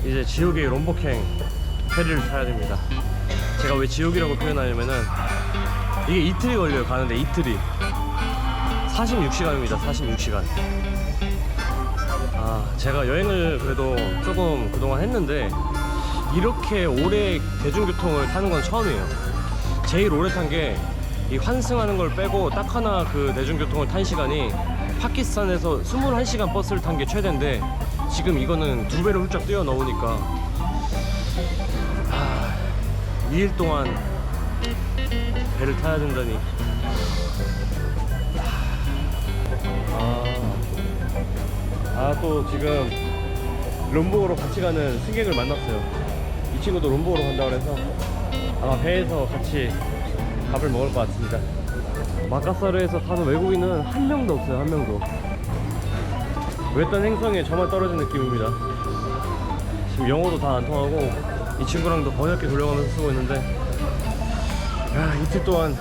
이제 지옥의 롬복행 페리를 타야 됩니다. 제가 왜 지옥이라고 표현하냐면은 이게 이틀이 걸려요. 가는데 이틀이 46시간입니다 46시간. 제가 여행을 그래도 조금 그동안 했는데 이렇게 오래 대중교통을 타는 건 처음이에요. 제일 오래 탄 게 이 환승하는 걸 빼고 딱 하나 그 대중교통을 탄 시간이 파키스탄에서 21시간 버스를 탄 게 최대인데 지금 이거는 2배로 훌쩍 뛰어 넣으니까 2일 동안 배를 타야 된다니. 또 지금 롬복으로 같이 가는 승객을 만났어요. 이 친구도 롬복으로 간다고 해서 아마 배에서 같이 밥을 먹을 것 같습니다. 마카사르에서 가는 외국인은 한 명도 없어요. 한 명도. 외딴 행성에 저만 떨어진 느낌입니다. 지금 영어도 다 안 통하고 이 친구랑도 번역기 돌려가면서 쓰고 있는데 이틀 동안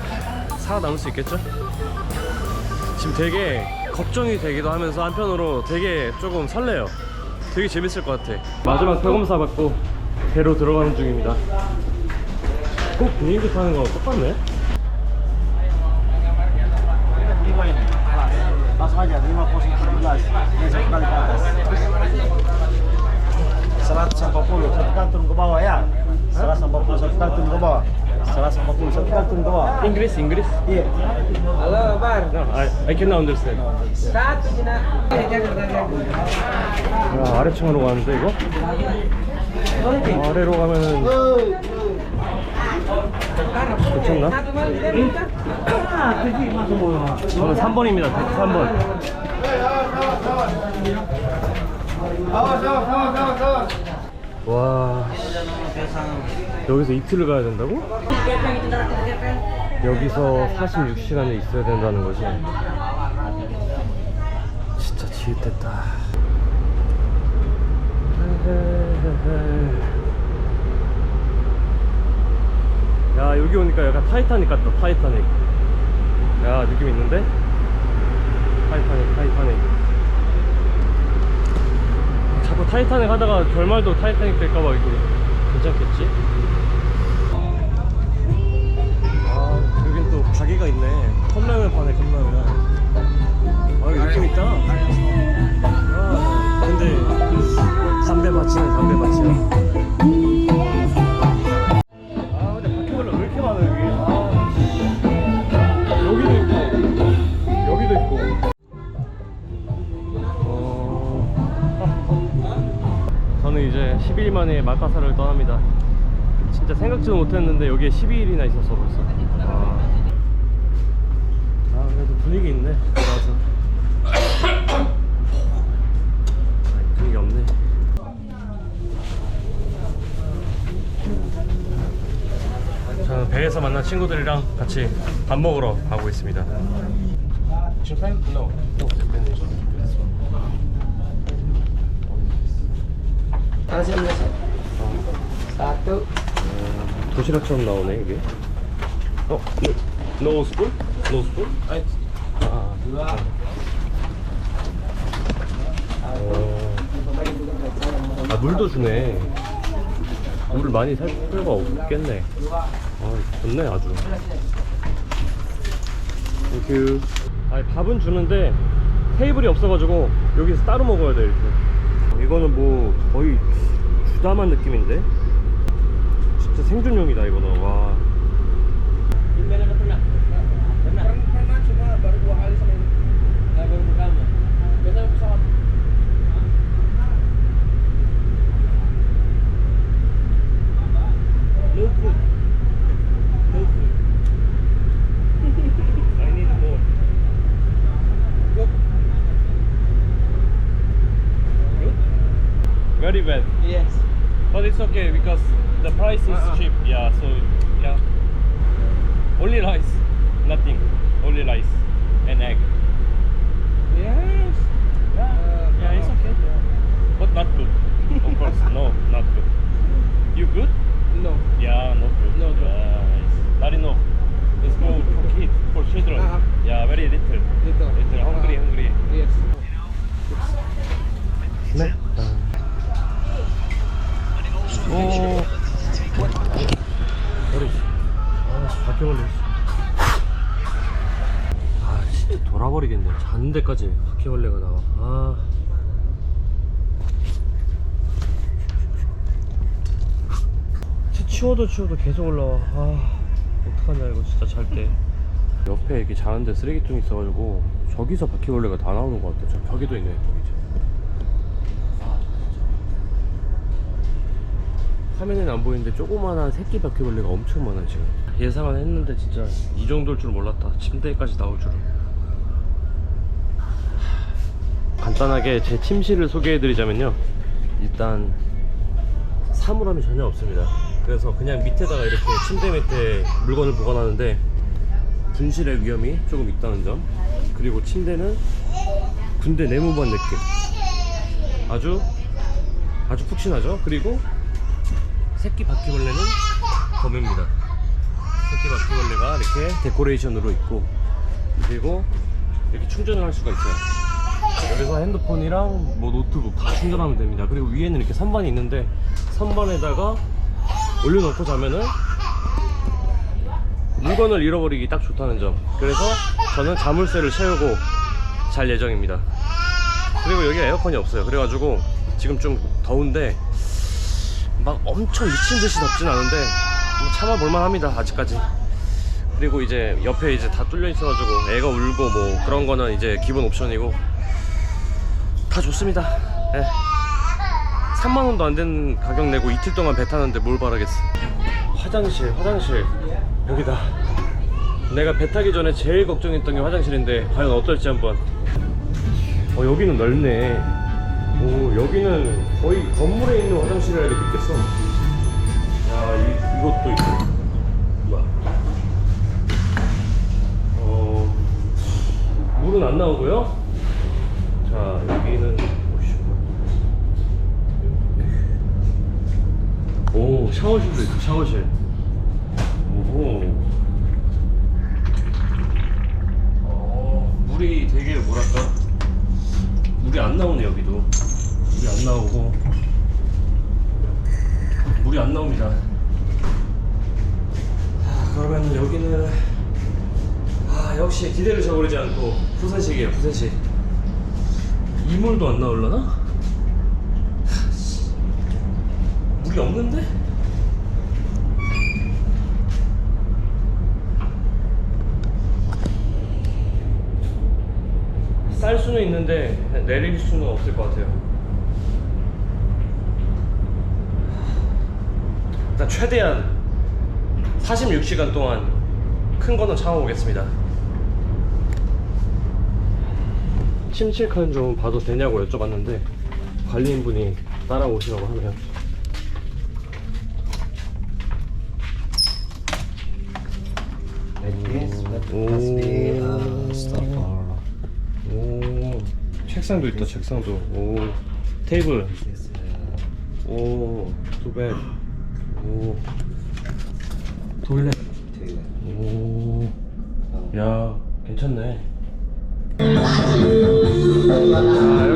살아남을 수 있겠죠? 지금 되게 걱정이 되기도 하면서 한편으로 되게 조금 설레요. 되게 재밌을 것 같아. 마지막 폐검사 받고 배로 들어가는 중입니다. 꼭 비행기 타는 거 똑같네? Saja 511 besok kali ke atas 140 satu kali turun ke bawah ya 140 satu kali turun ke bawah 140 satu kali turun ke bawah. English? Iya. Halo, Bar. No, I cannot understand. Satu Cina. 아래층으로 가는데 이거? 아래로 가면은 괜찮나? 저는 3번입니다. 3번. 와, 여기서 이틀을 가야 된다고? 여기서 46시간을 있어야 된다는 거지. 진짜 지읒했다. 야, 여기 오니까 약간 타이타닉 같다. 타이타닉. 야, 느낌 있는데? 타이타닉. 자꾸 타이타닉 하다가 결말도 타이타닉 될까봐 이거 괜찮겠지? 여긴 또 가게가 있네. 컵라면 파네. 여기 느낌 있다. 근데 담배 밭이네. 담배 밭이야. 여기도 있고. 저는 이제 10일 만에 마카사를 떠납니다. 진짜 생각지도 못했는데 여기에 12일이나 있었어 벌써. 그래도 분위기 있네. 들어와서 분위기 없네. 저는 배에서 만난 친구들이랑 같이 밥 먹으러 가고 있습니다. Satu. 도시락처럼 나오네 이게. No spoon? No spoon? 물도 주네. 물 많이 살 필요가 없겠네. 좋네 아주. 땡큐. 밥은 주는데 테이블이 없어가지고 여기서 따로 먹어야 돼 이렇게. 이거는 뭐 거의 주다만 느낌인데 진짜 생존용이다 이거는. 와. Pernah cuma baru 2 kali sama ini. Baru pertama. Biasanya pesawat. No food. I need more. Good. Good? Very bad. Yes. But it's okay because the price is cheap. Yeah, so yeah. Only rice, nothing. Only rice and egg. Yes. Yeah, it's okay. But not good. Of course, no, not good. You good? No. Yeah, not good. No good. Not enough. Let's go for kids, for children. Yeah, very little. Little. Hungry. Yes. 네. 닿는 데까지 바퀴벌레가 나와. 아. 치워도 계속 올라와. 아, 어떡하냐 이거 진짜 잘 때. 옆에 이렇게 자는데 쓰레기통이 있어가지고 저기서 바퀴벌레가 다 나오는 것 같아. 저기도 있네. 저기. 화면에는 안 보이는데 조그만한 새끼 바퀴벌레가 엄청 많아요 지금. 예상은 했는데 진짜 이 정도일 줄 몰랐다. 침대까지 나올 줄은. 간단하게 제 침실을 소개해드리자면요, 일단 사물함이 전혀 없습니다. 그래서 그냥 밑에다가 이렇게 침대 밑에 물건을 보관하는데 분실의 위험이 조금 있다는 점, 그리고 침대는 군대 내무반 느낌, 아주 푹신하죠. 그리고 새끼 바퀴벌레는 검입니다. 새끼 바퀴벌레가 이렇게 데코레이션으로 있고, 그리고 이렇게 충전을 할 수가 있어요. 여기서 핸드폰이랑 뭐 노트북 다 충전하면 됩니다. 그리고 위에는 이렇게 선반이 있는데 선반에다가 올려놓고 자면은 물건을 잃어버리기 딱 좋다는 점. 그래서 저는 자물쇠를 채우고 잘 예정입니다. 그리고 여기 에어컨이 없어요. 그래가지고 지금 좀 더운데 막 엄청 미친듯이 덥진 않은데 뭐 참아볼만 합니다 아직까지. 그리고 이제 옆에 이제 다 뚫려 있어가지고 애가 울고 뭐 그런 거는 이제 기본 옵션이고 다 좋습니다. 네. 3만원도 안 되는 가격 내고 이틀 동안 배 타는데 뭘 바라겠어. 화장실 여기다. 내가 배 타기 전에 제일 걱정했던 게 화장실인데 과연 어떨지 한번. 여기는 넓네. 오, 여기는 거의 건물에 있는 화장실이라 이렇게 느꼈어. 야, 이것도 있고. 뭐야. 물은 안 나오고요. 자, 여기는 오, 샤워실도 있어. 샤워실. 오호. 물이 되게 뭐랄까, 물이 안 나오네. 여기도 물이 안 나오고, 물이 안 나옵니다. 그러면 여기는 역시 기대를 저버리지 않고 푸세식이에요. 푸세식. 이물도 안 나올라나? 물이 없는데? 쌀 수는 있는데 내릴 수는 없을 것 같아요. 일단 최대한 46시간 동안 큰 거는 참아보겠습니다. 침실칸 좀 봐도 되냐고 여쭤봤는데 관리인분이 따라오시라고 하네요. 오, 책상도 있다. 책상도. 오, 테이블. 오, 투벨. 오, 토일렛. 오, 야, 괜찮네.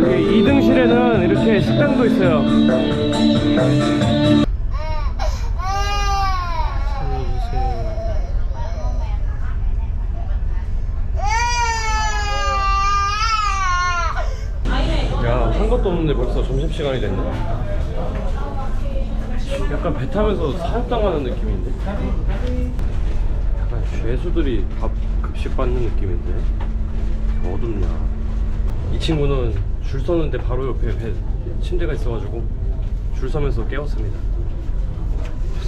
여기 2등실에는 이렇게 식당도 있어요. 야, 한 것도 없는데 벌써 점심시간이 됐네. 약간 배 타면서 사육당하는 느낌인데? 약간 죄수들이 밥 급식 받는 느낌인데? 어둡냐. 이 친구는 줄 서는데 바로 옆에 침대가 있어가지고 줄 서면서 깨웠습니다.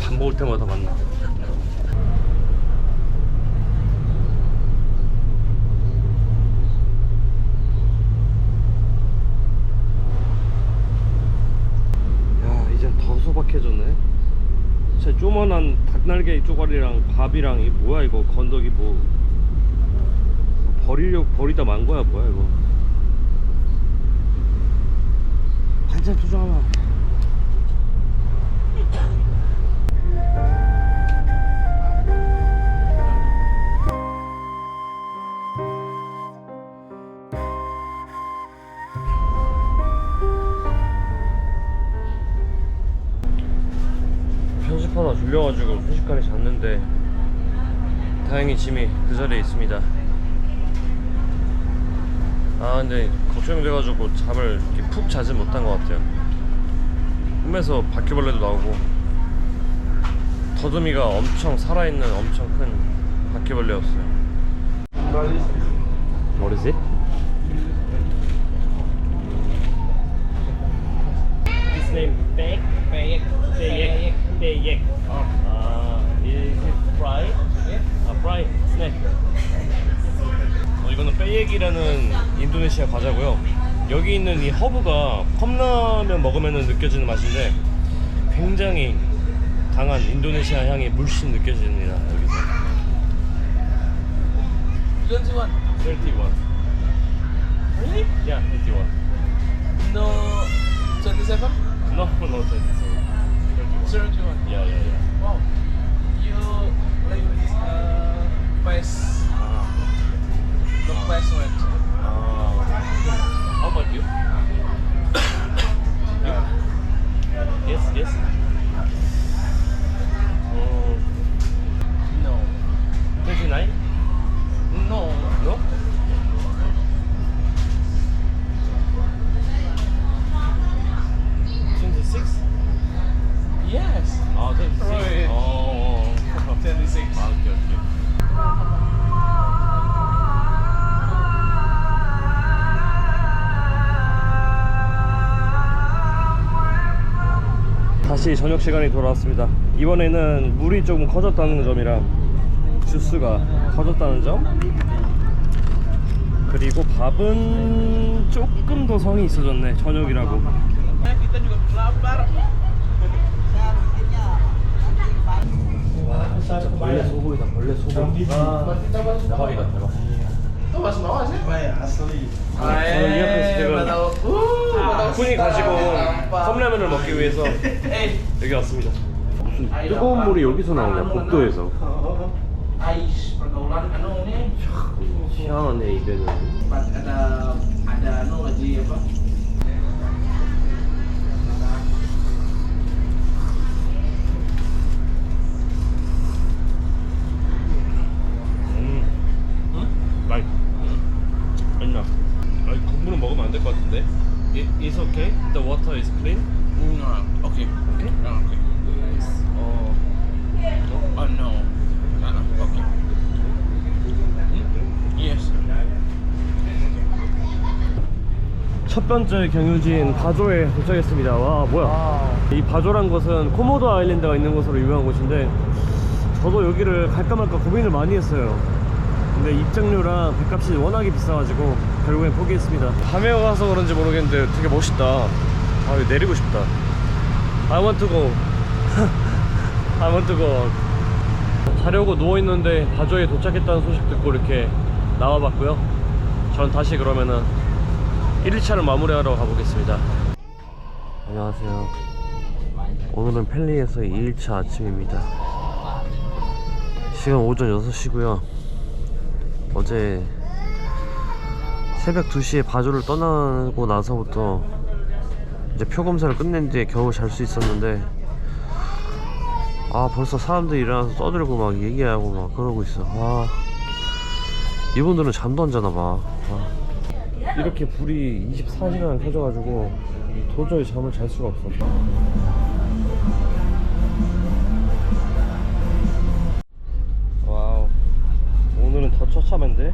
밥 먹을 때마다 만나. 야, 이젠 더 소박해졌네. 진짜 조만한 닭날개 쪼가리랑 밥이랑 이 뭐야 이거, 건더기 뭐 버리다 만 거야 뭐야 이거. 반찬 투정 하나. 편집하다 졸려가지고 순식간에 잤는데 다행히 짐이 그 자리에 있습니다. 근데 걱정돼가지고 잠을 이렇게 푹 자지 못한 것 같아요. 꿈에서 바퀴벌레도 나오고 더듬이가 엄청 살아있는 엄청 큰 바퀴벌레였어요. What is it? His name Pek? Pek. Is it fry? Fry snack. 이거는 빼얘기라는 인도네시아 과자고요. 여기 있는 이 허브가 컵라면 먹으면 느껴지는 맛인데 굉장히 강한 인도네시아 향이 물씬 느껴집니다. 여기서 21. 31. Really? Yeah, 31. No 27? No, no, 31. 71. Yeah, yeah, yeah. Wow. You like this fast the fast one. How about you? Yes, yes. No. 29? No. No? Yes. 아, 26? Right. 어. 26. 아, 오케이, 오케이. 다시 저녁 시간이 돌아왔습니다. 이번에는 물이 조금 커졌다는 점이랑 주스가 커졌다는 점, 그리고 밥은 조금 더 성이 있어졌네. 저녁이라고. Kita juga lapar. 벌레 소고기다. 벌레 소고기가 대박이다. 대박. Itu mas bawa sih? asli. 저는 예약했을 때가 군이 가지고 온 컵라면을 먹기 위해서 여기 왔습니다. 무슨 뜨거운 물이 여기서 나오냐, 복도에서. Ais pergaulan anu nih. 희한하네 입에는. Ada anu lagi apa? 맛있. 맛있나? 아니 국물은 먹으면 안 될 것 같은데. It's okay. The water is clean. Okay. Okay. Okay. 어. Oh no. Okay. Yes. 첫 번째 경유지인 바조에 도착했습니다. 와 뭐야. 이 바조란 곳은 코모도 아일랜드가 있는 곳으로 유명한 곳인데 저도 여기를 갈까 말까 고민을 많이 했어요. 근데 입장료랑 배값이 워낙에 비싸가지고 결국엔 포기했습니다. 밤에 와서 그런지 모르겠는데 되게 멋있다. 아 여기 내리고 싶다. I want to go. I want to go. 자려고 누워있는데 바조에 도착했다는 소식 듣고 이렇게 나와봤고요. 전 다시 그러면은 1일차를 마무리하러 가보겠습니다. 안녕하세요. 오늘은 펠리에서 2일차 아침입니다. 지금 오전 6시고요 어제 새벽 2시에 바조를 떠나고 나서부터 이제 표 검사를 끝낸 뒤에 겨우 잘 수 있었는데 아 벌써 사람들이 일어나서 떠들고 막 얘기하고 막 그러고 있어. 아 이분들은 잠도 안 자나봐. 아. 이렇게 불이 24시간 켜져가지고 도저히 잠을 잘 수가 없어. 와우, 오늘은 더 처참한데?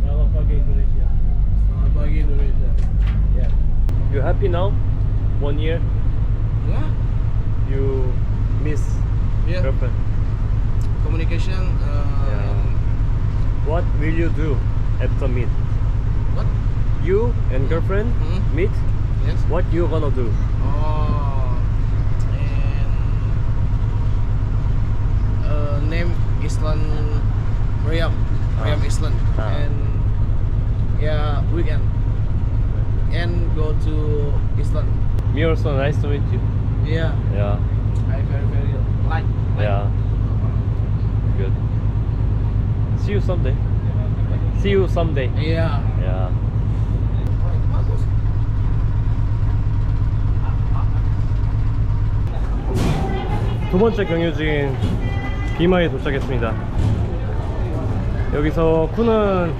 Selamat pagi Indonesia. Selamat pagi Indonesia. Yeah. You happy now? 1 year? Yeah. You miss Yeah. girlfriend? Communication. Yeah. What will you do after meet? What? You and girlfriend meet? Yes. What you gonna do? Oh. And name Islan Riam. Riam Islan. Ah. And yeah, weekend. And go to Islan. Me also, nice to meet you. Yeah. Yeah, I very like. yeah. Good. See you someday. See you someday. Yeah. Yeah. 두 번째 경유지인 비마에 도착했습니다. 여기서 쿠는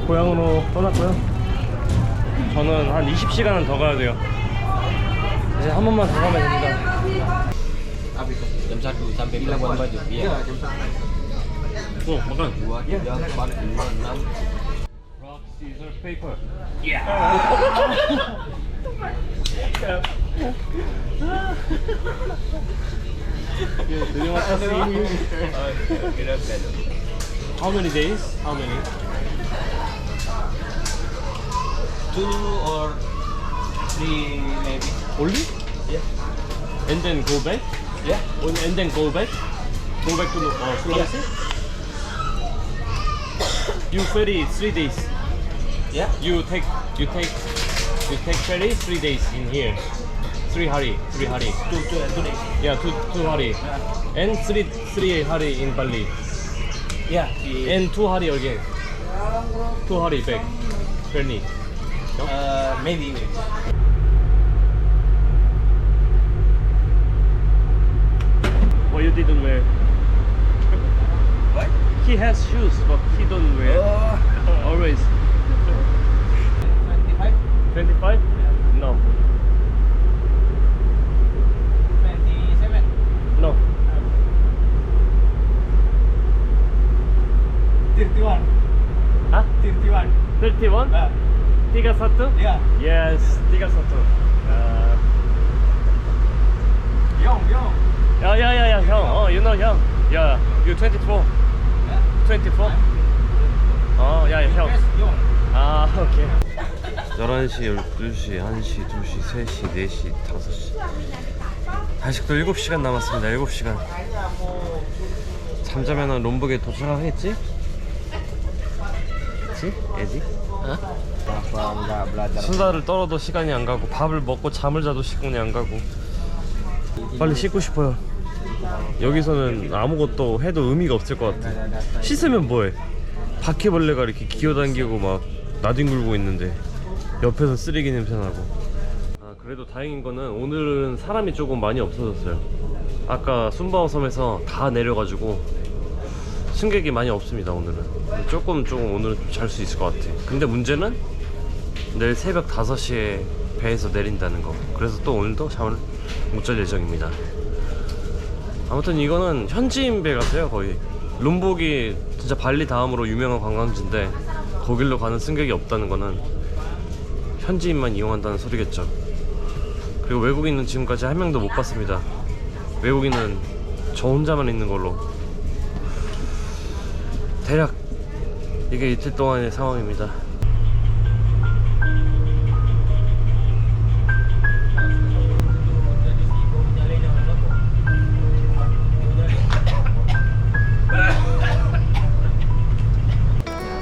고향으로 떠났고요. 저는 한 20시간은 더 가야 돼요. 이제 한 번만 더 가면 됩니다. Jam 1 sampai Bilang buang baju. Iya, jam 1. makan. 2 jam balik 2 6. Rock, scissors, paper. Terima kasih. How many days? How many? 2 or 3 maybe. Only? Yeah. And then go back? Yeah. And then go back? Go back to Sulawesi? You ferry 3 days. Yeah. You take ferry 3 days in here. 3 hari. 2 days. Yeah, two hari. And 3 hari in Bali. Yeah. And 2 hari again. 2 hari back. Ferry. Maybe. What you didn't wear? What? He has shoes, but he don't wear. Always. 25. 25? No. 27. No. 31. Huh? 31. 31? Tiga satu? Yeah. Yes, tiga satu. Young. Yeah, 형. Oh, you know 형. Yeah, you 24. 24? 어, 야, 형. Young. 아, 오케이. 11시, 12시, 1시, 2시, 3시, 4시, 5시. 아직도 7시간 남았습니다. 7시간. 잠자면은 롬복에 도착하겠지? 그치? 애지? Apa enggak belajar? 수다를 떨어도 시간이 안 가고 밥을 먹고 잠을 자도 시간이 안 가고 빨리 씻고 싶어요. 여기서는 아무것도 해도 의미가 없을 것 같아. 씻으면 뭐해? 바퀴벌레가 이렇게 기어다니고 막 나뒹굴고 있는데 옆에서 쓰레기 냄새 나고. 아, 그래도 다행인 거는 오늘은 사람이 조금 많이 없어졌어요. 아까 순바오 섬에서 다 내려가지고 승객이 많이 없습니다. 오늘은 조금 오늘은 좀 잘 수 있을 것 같아. 근데 문제는 내일 새벽 5시에 배에서 내린다는 거. 그래서 또 오늘도 잠을 못 잘 예정입니다. 아무튼 이거는 현지인 배 같아요. 거의 롬복이 진짜 발리 다음으로 유명한 관광지인데 거길로 가는 승객이 없다는 거는 현지인만 이용한다는 소리겠죠. 그리고 외국인은 지금까지 한 명도 못 봤습니다. 외국인은 저 혼자만 있는 걸로. 대략 이게 이틀 동안의 상황입니다.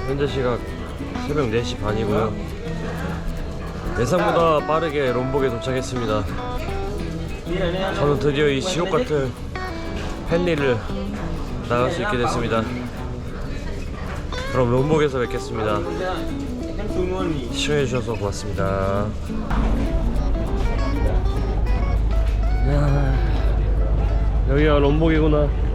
현재 시각 새벽 4시 반이고요. 예상보다 빠르게 롬복에 도착했습니다. 저는 드디어 이 지옥 같은 헨리를 나갈 수 있게 됐습니다. 그럼 롬복에서 뵙겠습니다. 시청해주셔서 고맙습니다. 야, 여기가 롬복이구나.